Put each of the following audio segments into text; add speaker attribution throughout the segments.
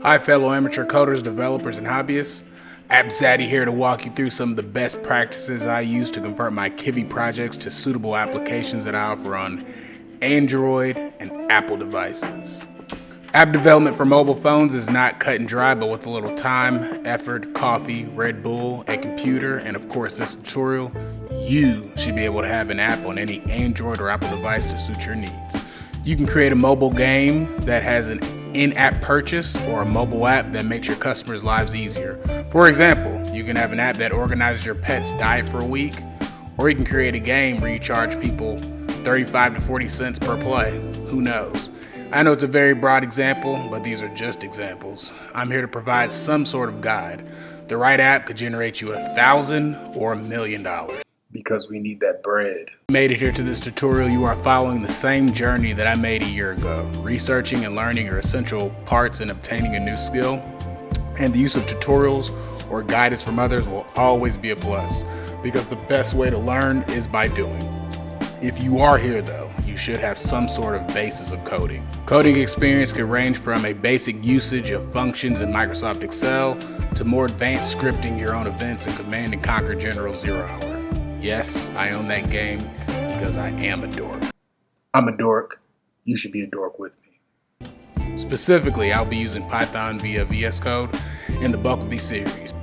Speaker 1: Hi fellow amateur coders, developers, and hobbyists. AppZaddy here to walk you through some of the best practices I use to convert my Kivy projects to suitable applications that I offer on Android and Apple devices. App development for mobile phones is not cut and dry, but with a little time, effort, coffee, Red Bull, a computer, and of course this tutorial, you should be able to have an app on any Android or Apple device to suit your needs. You can create a mobile game that has an in-app purchase or a mobile app that makes your customers' lives easier. For example, you can have an app that organizes your pet's diet for a week, or you can create a game where you charge people 35 to 40 cents per play. Who knows? I know it's a very broad example, but these are just examples. I'm here to provide some sort of guide. The right app could generate you $1,000 or $1 million. Because we need that bread. Made it here to this tutorial, you are following the same journey that I made a year ago. Researching and learning are essential parts in obtaining a new skill, and the use of tutorials or guidance from others will always be a plus, because the best way to learn is by doing. If you are here though, you should have some sort of basis of coding. Coding experience can range from a basic usage of functions in Microsoft Excel to more advanced scripting your own events in Command and Conquer General 0 Hour. Yes, I own that game because I am a dork. I'm a dork. You should be a dork with me. Specifically, I'll be using Python via VS Code in the bulk of these series.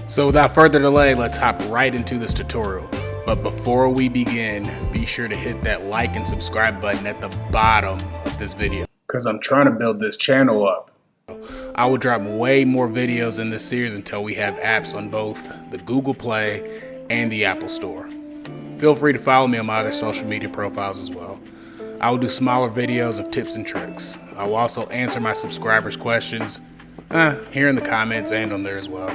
Speaker 1: So without further delay, let's hop right into this tutorial. But before we begin, be sure to hit that like and subscribe button at the bottom of this video, because I'm trying to build this channel up. I will drop way more videos in this series until we have apps on both the Google Play and the Apple Store. Feel free to follow me on my other social media profiles as well. I will do smaller videos of tips and tricks. I will also answer my subscribers' questions here in the comments and on there as well.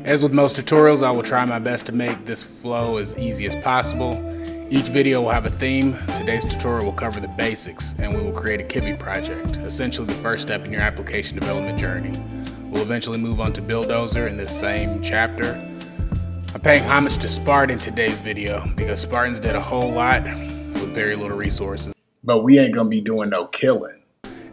Speaker 1: As with most tutorials, I will try my best to make this flow as easy as possible. Each video will have a theme. Today's tutorial will cover the basics, and we will create a Kivy project, essentially the first step in your application development journey. We'll eventually move on to buildozer in this same chapter. I'm paying homage to Spartan in today's video because Spartans did a whole lot with very little resources. But we ain't gonna be doing no killing.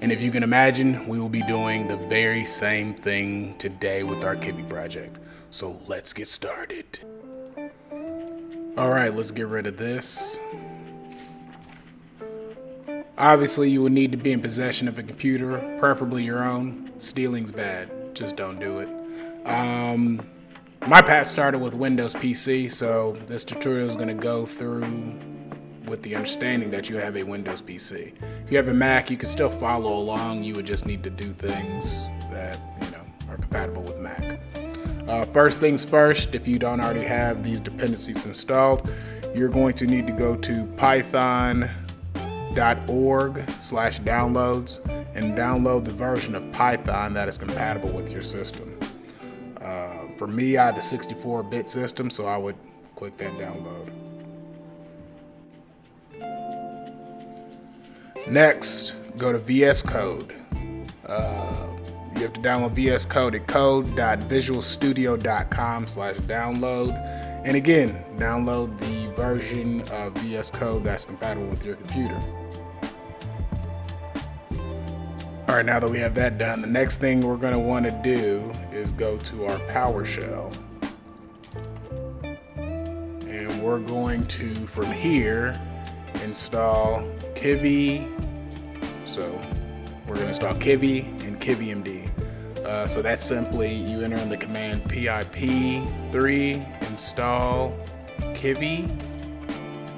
Speaker 1: And if you can imagine, we will be doing the very same thing today with our Kivy project. So let's get started. All right, let's get rid of this. Obviously, you will need to be in possession of a computer, preferably your own. Stealing's bad, just don't do it. My path started with Windows PC, so this tutorial is going to go through with the understanding that you have a Windows PC. If you have a Mac, you can still follow along. You would just need to do things that, are compatible with Mac. First things first, if you don't already have these dependencies installed, you're going to need to go to python.org/downloads and download the version of Python that is compatible with your system. For me, I have a 64-bit system, so I would click that download. Next, go to VS Code. You have to download VS Code at code.visualstudio.com/download. And again, download the version of VS Code that's compatible with your computer. All right, now that we have that done, the next thing we're going to want to do is go to our PowerShell. And we're going to, from here, install Kivy. So we're going to install Kivy and kivy-md. So that's simply, you enter in the command pip3 install Kivy.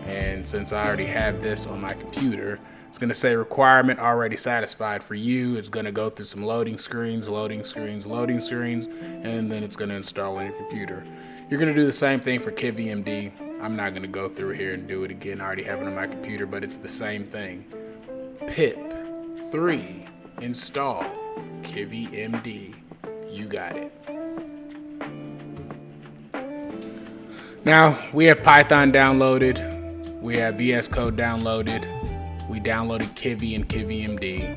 Speaker 1: And since I already have this on my computer, it's going to say requirement already satisfied for you. It's going to go through some loading screens, and then it's going to install on your computer. You're going to do the same thing for kivy-md. I'm not going to go through here and do it again. I already have it on my computer, but it's the same thing. pip3 install kivy-md. You got it. Now, we have Python downloaded. We have VS Code downloaded. We downloaded Kivy and kivy-md.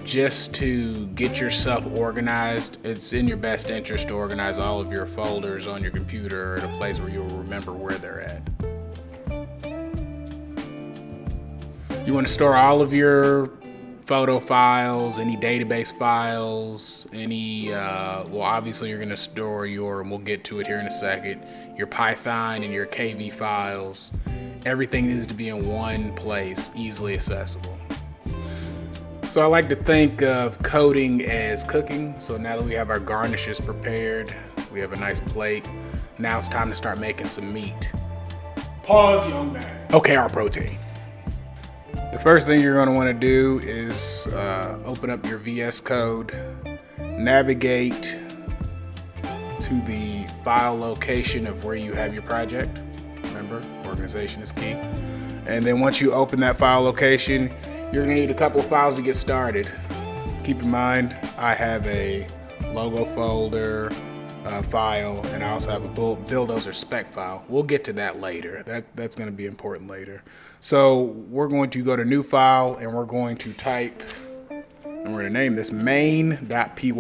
Speaker 1: Just to get yourself organized, it's in your best interest to organize all of your folders on your computer at a place where you'll remember where they're at. You want to store all of your photo files, any database files, any, well, obviously you're going to store your, and we'll get to it here in a second, your Python and your KV files. Everything needs to be in one place, easily accessible. So I like to think of coding as cooking. So now that we have our garnishes prepared, we have a nice plate. Now it's time to start making some meat. Pause, young man. Okay, our protein. The first thing you're going to want to do is open up your VS Code, navigate to the file location of where you have your project. Remember, organization is key. And then once you open that file location, you're going to need a couple of files to get started. Keep in mind, I have a logo folder file, and I also have a buildozer spec file. We'll get to that later. That's going to be important later. So we're going to go to new file, and we're going to type, and we're going to name this main.py.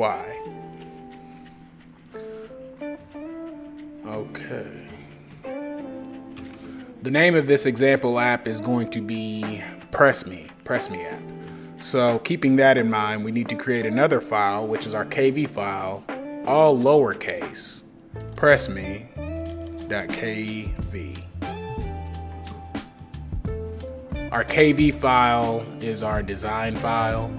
Speaker 1: Okay. The name of this example app is going to be Press Me app. So keeping that in mind, we need to create another file, which is our KV file, all lowercase, pressme.kv. Our KV file is our design file.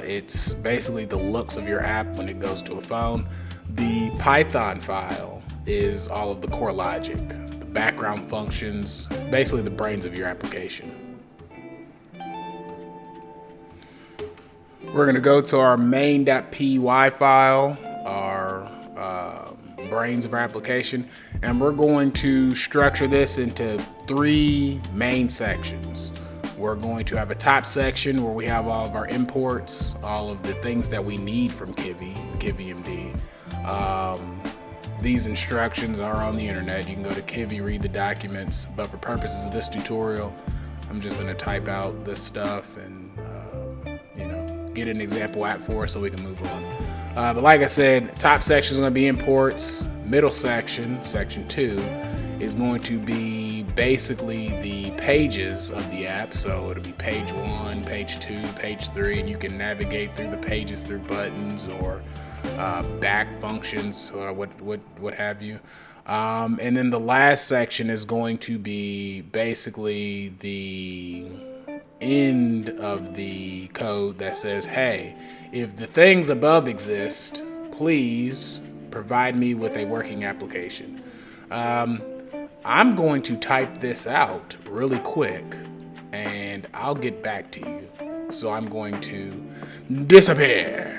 Speaker 1: It's basically the looks of your app when it goes to a phone. The Python file is all of the core logic, the background functions, basically the brains of your application. We're going to go to our main.py file, our brains of our application, and we're going to structure this into 3 main sections. We're going to have a top section where we have all of our imports, all of the things that we need from kivy-MD. These instructions are on the internet. You can go to Kivy, read the documents, but for purposes of this tutorial, I'm just going to type out this stuff and get an example app for us so we can move on. But like I said, top section is going to be imports. Middle section, section 2, is going to be basically the pages of the app. So it'll be page 1, page 2, page 3, and you can navigate through the pages through buttons or back functions or what have you. And then the last section is going to be basically the end of the code that says, hey, if the things above exist, please provide me with a working application. I'm going to type this out really quick and I'll get back to you. So I'm going to disappear.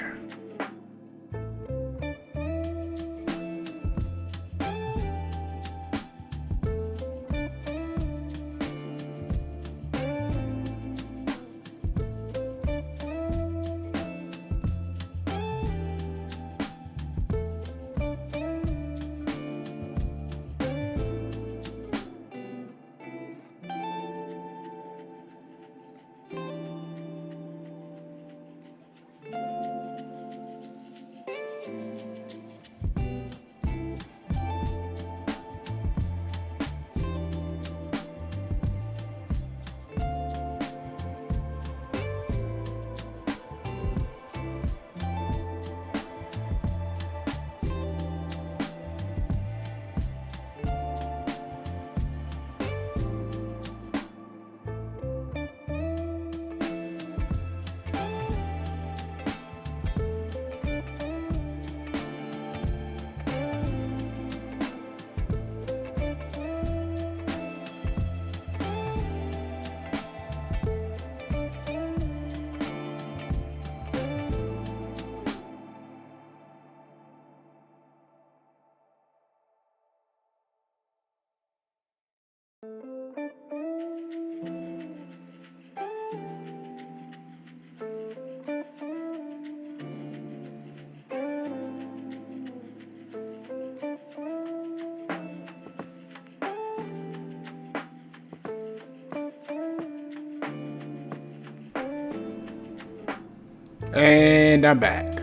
Speaker 1: And I'm back.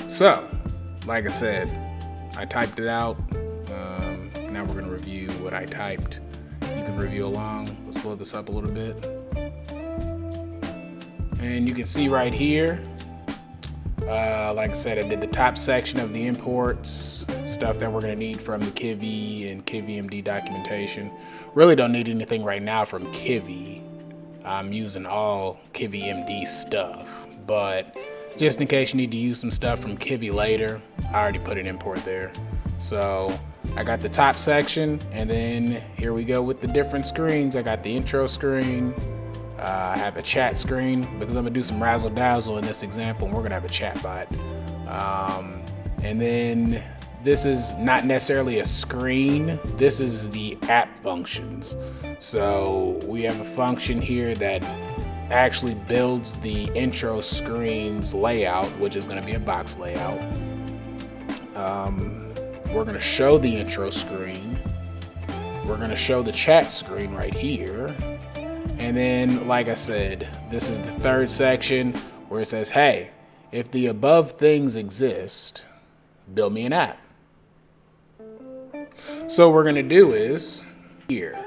Speaker 1: So, like I said, I typed it out. Now we're going to review what I typed. You can review along. Let's blow this up a little bit. And you can see right here, like I said, I did the top section of the imports, stuff that we're going to need from the Kivy and kivy-MD documentation. Really don't need anything right now from Kivy. I'm using all kivy-MD stuff, but just in case you need to use some stuff from Kivy later, I already put an import there. So I got the top section, and then here we go with the different screens. I got the intro screen. I have a chat screen because I'm gonna do some razzle dazzle in this example, and we're gonna have a chat bot. And then this is not necessarily a screen. This is the app functions. So we have a function here that actually builds the intro screen's layout, which is gonna be a box layout. We're gonna show the intro screen. We're gonna show the chat screen right here. And then, like I said, this is the third section where it says, hey, if the above things exist, build me an app. So what we're gonna do is, here,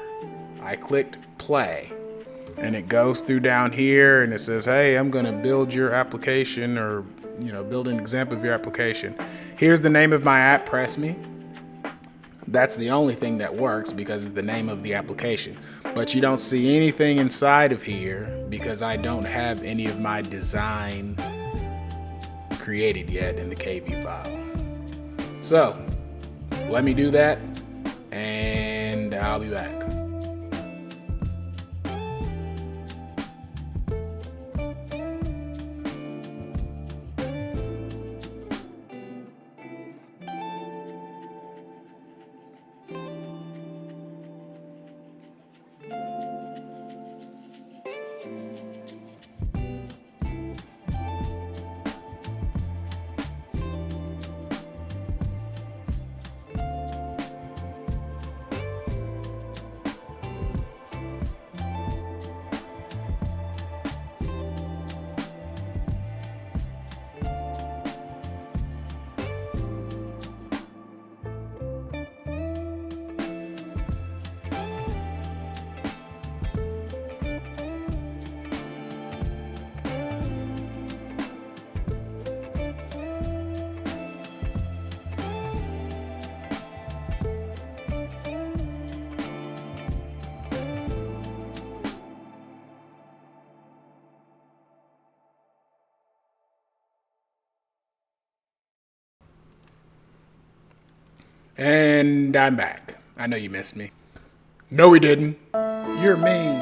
Speaker 1: I clicked play, and it goes through down here and it says, hey, I'm gonna build your application, or build an example of your application. Here's the name of my app, press me. That's the only thing that works because it's the name of the application. But you don't see anything inside of here because I don't have any of my design created yet in the kv file. So let me do that and I'll be back. And I'm back. I know you missed me. No, we didn't. You're mean.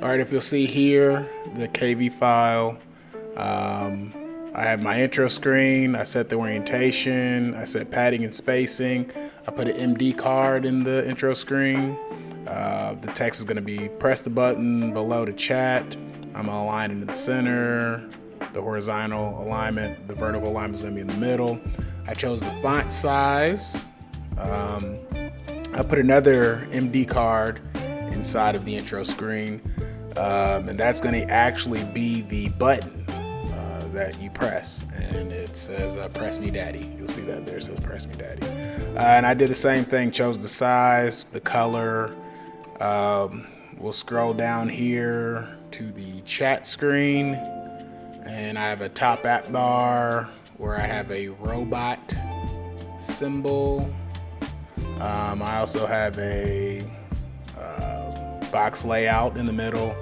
Speaker 1: All right, if you'll see here, the KV file, I have my intro screen. I set the orientation. I set padding and spacing. I put an MD card in the intro screen. The text is going to be press the button below to chat. I'm going to align it in the center. The horizontal alignment, the vertical alignment is going to be in the middle. I chose the font size. I put another MD card inside of the intro screen, and that's going to actually be the button that you press, and it says press me daddy. You'll see that there, it says press me daddy. And I did the same thing, chose the size, the color. We'll scroll down here to the chat screen. And I have a top app bar where I have a robot symbol. I also have a box layout in the middle,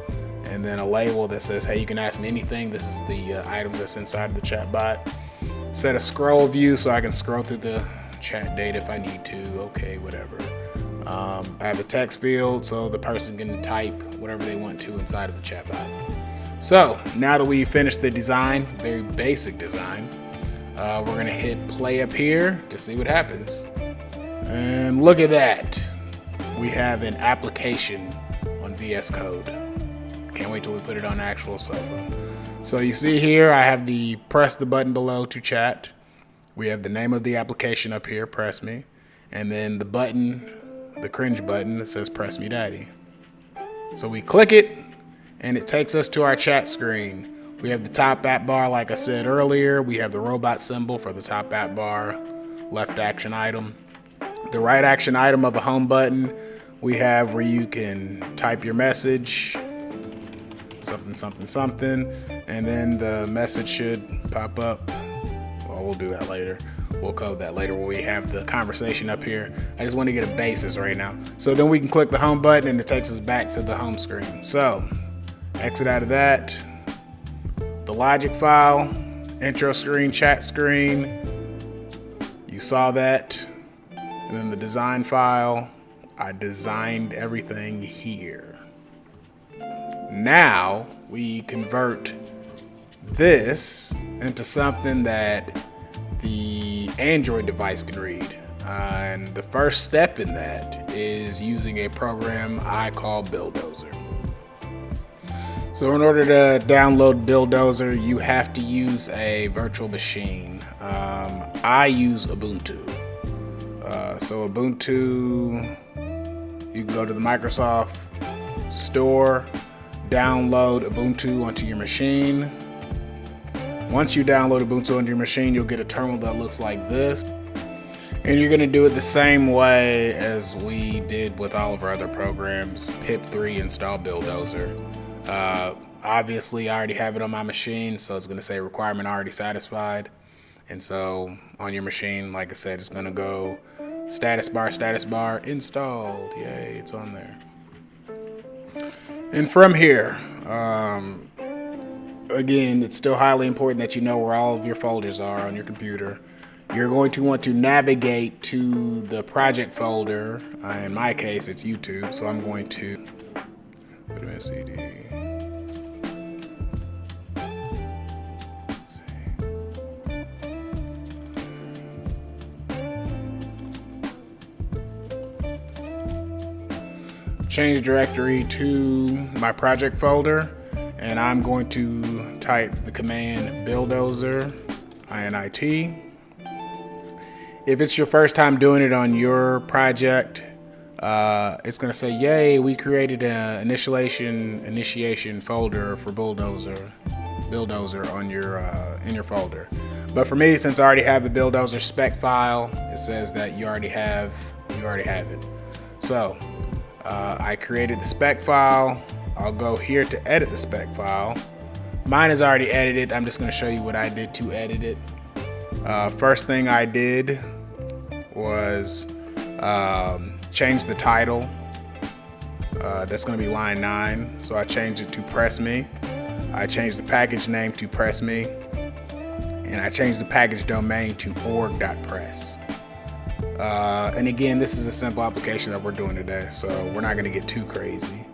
Speaker 1: and then a label that says, hey, you can ask me anything. This is the items that's inside the chat bot. Set a scroll view so I can scroll through the chat data if I need to. Okay, whatever. I have a text field so the person can type whatever they want to inside of the chat bot. So now that we finished the design, very basic design, we're gonna hit play up here to see what happens. And look at that. We have an application on VS Code. Can't wait till we put it on actual cell phone. So you see here, I have the press the button below to chat. We have the name of the application up here, press me. And then the button, the cringe button that says press me daddy. So we click it, and it takes us to our chat screen. We have the top app bar, like I said earlier. We have the robot symbol for the top app bar, left action item. The right action item of a home button, we have where you can type your message, something, and then the message should pop up. Well, we'll do that later. We'll code that later where we have the conversation up here. I just want to get a basis right now. So then we can click the home button and it takes us back to the home screen. So exit out of that. The logic file, intro screen, chat screen. You saw that. And then the design file. I designed everything here. Now we convert this into something that the Android device can read. And the first step in that is using a program I call buildozer. So in order to download buildozer, you have to use a virtual machine. I use Ubuntu. So Ubuntu, you can go to the Microsoft Store, download Ubuntu onto your machine. Once you download Ubuntu onto your machine, you'll get a terminal that looks like this. And you're gonna do it the same way as we did with all of our other programs. pip3 install buildozer. Obviously I already have it on my machine, so it's gonna say requirement already satisfied. And so on your machine, like I said, it's gonna go status bar, installed. Yay, it's on there. And from here, again, it's still highly important that you know where all of your folders are on your computer. You're going to want to navigate to the project folder. In my case, it's YouTube, so I'm going to put in CD. Change directory to my project folder, and I'm going to type the command buildozer, init. If it's your first time doing it on your project, it's going to say, yay, we created an initiation folder for buildozer on your in your folder. But for me, since I already have a buildozer spec file, it says that you already have it. So I created the spec file. I'll go here to edit the spec file. Mine is already edited. I'm just going to show you what I did to edit it. First thing I did was change the title. That's going to be line 9. So I changed it to Press Me. I changed the package name to Press Me. And I changed the package domain to org.press. And again, this is a simple application that we're doing today, so we're not going to get too crazy.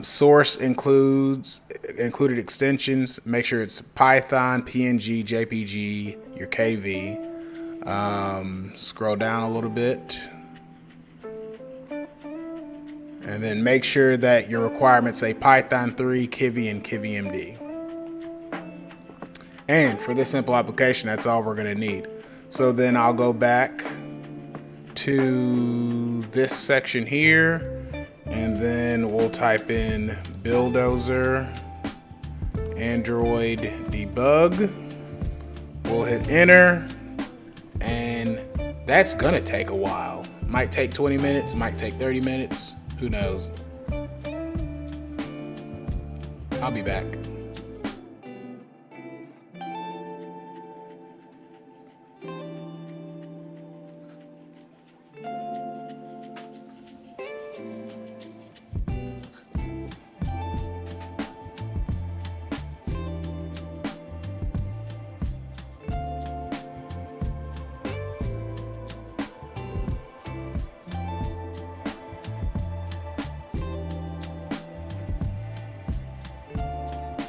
Speaker 1: Source included extensions. Make sure it's Python, PNG, JPG, your KV. Scroll down a little bit. And then make sure that your requirements say Python 3, Kivy, and kivy-md. And for this simple application, that's all we're going to need. So then I'll go back to this section here, and then we'll type in buildozer Android debug. We'll hit enter, and that's gonna take a while. Might take 20 minutes, might take 30 minutes, who knows. I'll be back.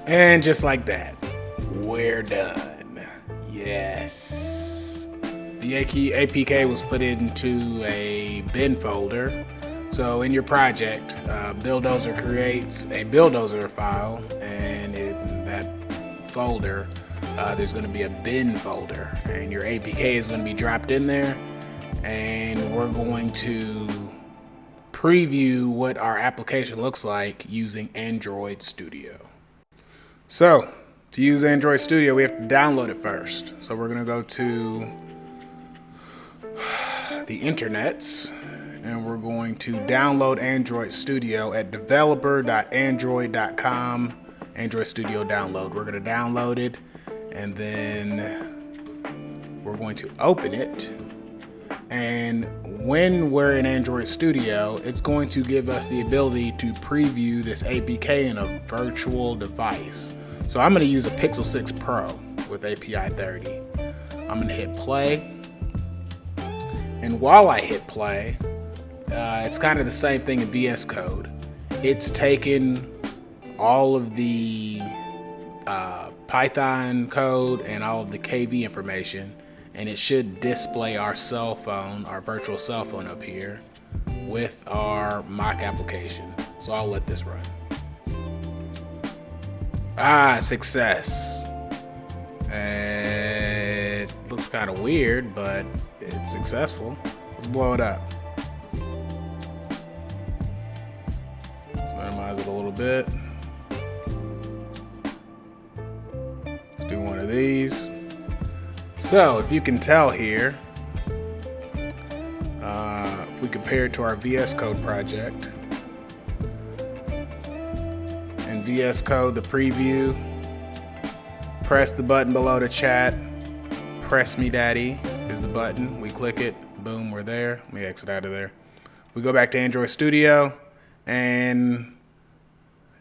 Speaker 1: And just like that, we're done. Yes. The APK was put into a bin folder. So in your project, Buildozer creates a Buildozer file, and in that folder, there's going to be a bin folder, and your APK is going to be dropped in there, and we're going to preview what our application looks like using Android Studio. So to use Android Studio, we have to download it first. So we're going to go to the internets, and we're going to download Android Studio at developer.android.com. Android Studio download. We're going to download it, and then we're going to open it. And when we're in Android Studio, it's going to give us the ability to preview this APK in a virtual device. So I'm going to use a Pixel 6 Pro with API 30. I'm going to hit play. And while I hit play, it's kind of the same thing in VS Code. It's taken all of the Python code and all of the KV information, and it should display our cell phone, our virtual cell phone up here with our mock application. So I'll let this run. Success. It looks kind of weird, but it's successful. Let's blow it up. Let's minimize it a little bit. Let's do one of these. So if you can tell here, if we compare it to our VS Code project, in VS Code, the preview, press the button below the chat, press me daddy is the button. We click it, boom, we're there. Let me exit out of there. We go back to Android Studio, and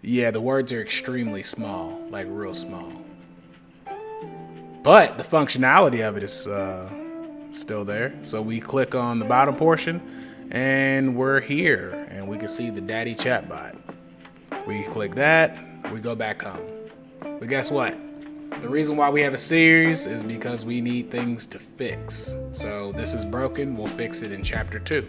Speaker 1: yeah, the words are extremely small, like real small. But the functionality of it is still there. So we click on the bottom portion, and we're here, and we can see the daddy chatbot. We click that, we go back home. But guess what? The reason why we have a series is because we need things to fix. So this is broken, we'll fix it in Chapter 2.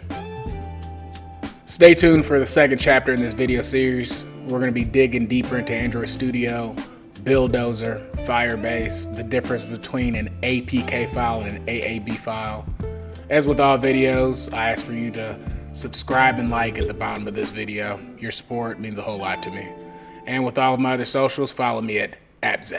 Speaker 1: Stay tuned for the second chapter in this video series. We're going to be digging deeper into Android Studio, buildozer, Firebase, the difference between an APK file and an AAB file. As with all videos, I ask for you to subscribe and like at the bottom of this video. Your support means a whole lot to me. And with all of my other socials, follow me at @zapzaddy.